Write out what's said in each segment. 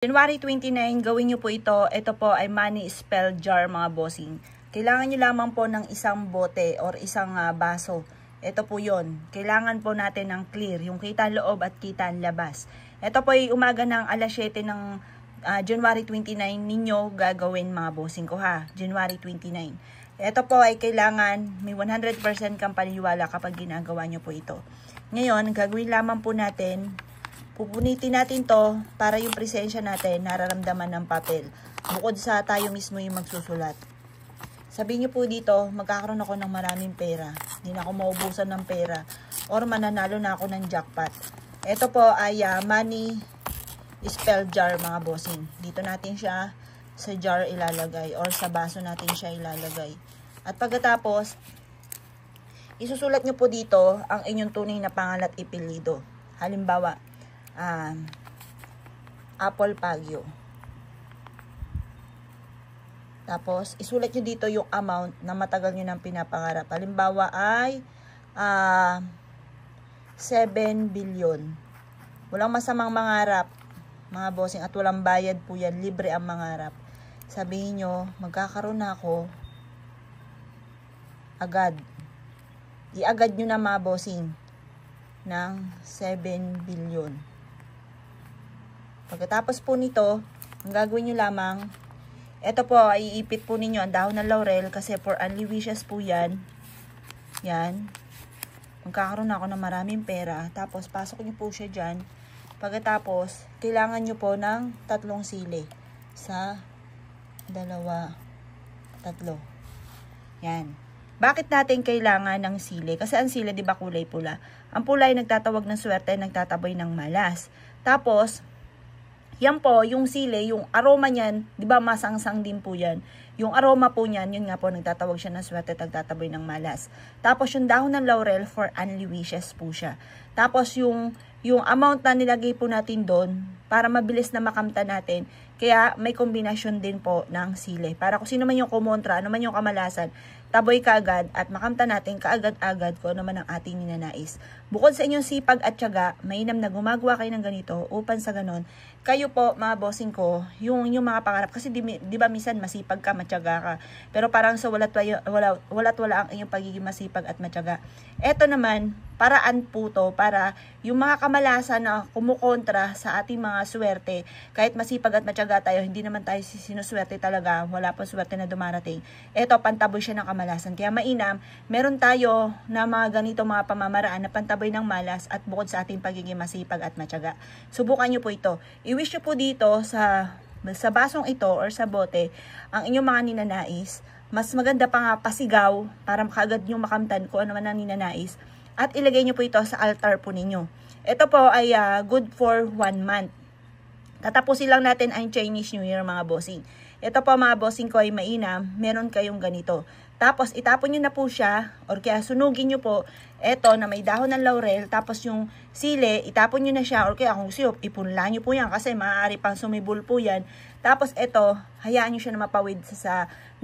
January 29, gawin nyo po ito. Ito po ay money spell jar mga bossing. Kailangan nyo lamang po ng isang bote or isang baso. Ito po yon. Kailangan po natin ng clear, yung kita loob at kita labas. Ito po ay umaga ng alas 7 ng January 29 ninyo gagawin mga bossing ko ha. January 29. Ito po ay kailangan may 100% kang paniniwala kapag ginagawa nyo po ito. Ngayon, gagawin lamang po natin, pupunitin natin to para yung presensya natin nararamdaman ng papel. Bukod sa tayo mismo yung magsusulat. Sabihin nyo po dito, magkakaroon ako ng maraming pera. Hindi na ako maubusan ng pera. Or mananalo na ako ng jackpot. Ito po ay money spell jar mga bossing. Dito natin siya sa jar ilalagay. Or sa baso natin siya ilalagay. At pagkatapos, isusulat nyo po dito ang inyong tunay na pangalan at ipilido. Halimbawa, Apple Pagyo. Tapos, isulat nyo dito yung amount na matagal nyo nang pinapangarap. Halimbawa ay 7 billion. Walang masamang mangarap, mga bossing, at walang bayad po yan. Libre ang mangarap. Sabihin nyo, magkakaroon na ako agad. I-agad nyo na mga bossing ng 7 billion. Pagkatapos po nito, ang gagawin nyo lamang, ito po, ay iipit po ninyo ang dahon ng laurel kasi for only wishes po yan. Yan. Magkakaroon na ako ng maraming pera. Tapos, pasok nyo po siya dyan. Pagkatapos, kailangan nyo po ng 3 sili. 1, 2, 3. Yan. Bakit natin kailangan ng sili? Kasi ang sili, di ba, kulay pula? Ang pula ay nagtatawag ng swerte, nagtataboy ng malas. Tapos, yan po, yung sili, yung aroma niyan, di ba masangsang din po yan. Yung aroma po niyan, yun nga po, nagtatawag siya ng swerte, nagtataboy ng malas. Tapos yung dahon ng laurel, for only wishes po siya. Tapos yung amount na nilagay po natin doon, para mabilis na makamta natin, kaya may kombinasyon din po ng sili. Para kung sino man yung kumontra, ano man yung kamalasan, taboy kaagad at makamta natin kaagad-agad kung ano man ang ating ninanais. Bukod sa inyong sipag at tiyaga, mainam na gumagawa kayo ng ganito upang sa ganon, kayo po mga bossing ko, yung mga pangarap, kasi di ba minsan masipag ka, matyaga ka, pero parang sa wala ang inyong pagiging masipag at matyaga. Eto naman, paraan po to para yung mga kamalasan na kumukontra sa ating mga swerte, kahit masipag at matyaga tayo, hindi naman tayo sinuswerte talaga, wala pang swerte na dumarating. Eto, pantaboy siya ng kamalasan. Kaya mainam, meron tayo na mga ganito mga pamamaraan na pantaboy ng malas at bukod sa ating pagiging masipag at matyaga. Subukan nyo po ito. I-wish nyo po dito sa basong ito or sa bote ang inyong mga ninanais. Mas maganda pa nga pasigaw para kaagad nyo makamtan kung ano man ang ninanais. At ilagay nyo po ito sa altar po ninyo. Ito po ay good for 1 month. Tatapusin lang natin ang Chinese New Year mga bossing. Ito po mga bossing ko ay mainam, meron kayong ganito. Tapos itapon nyo na po siya, or kaya sunugin nyo po, ito na may dahon ng laurel, tapos yung sili, itapon nyo na siya, or kaya kung gusto, ipunla nyo po yan kasi maaari pang sumibol po yan. Tapos ito, hayaan nyo siya na mapawid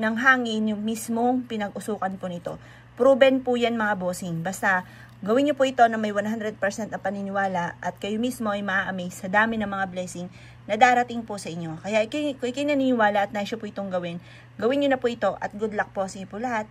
ng hangin yung mismong pinag-usukan po nito. Proven po yan mga bossing. Basta gawin nyo po ito na may 100% na paniniwala at kayo mismo ay maa-amaze sa dami ng mga blessing na darating po sa inyo. Kaya kung ikinaniniwala at naisyo po itong gawin nyo na po ito at good luck po sa inyo po lahat.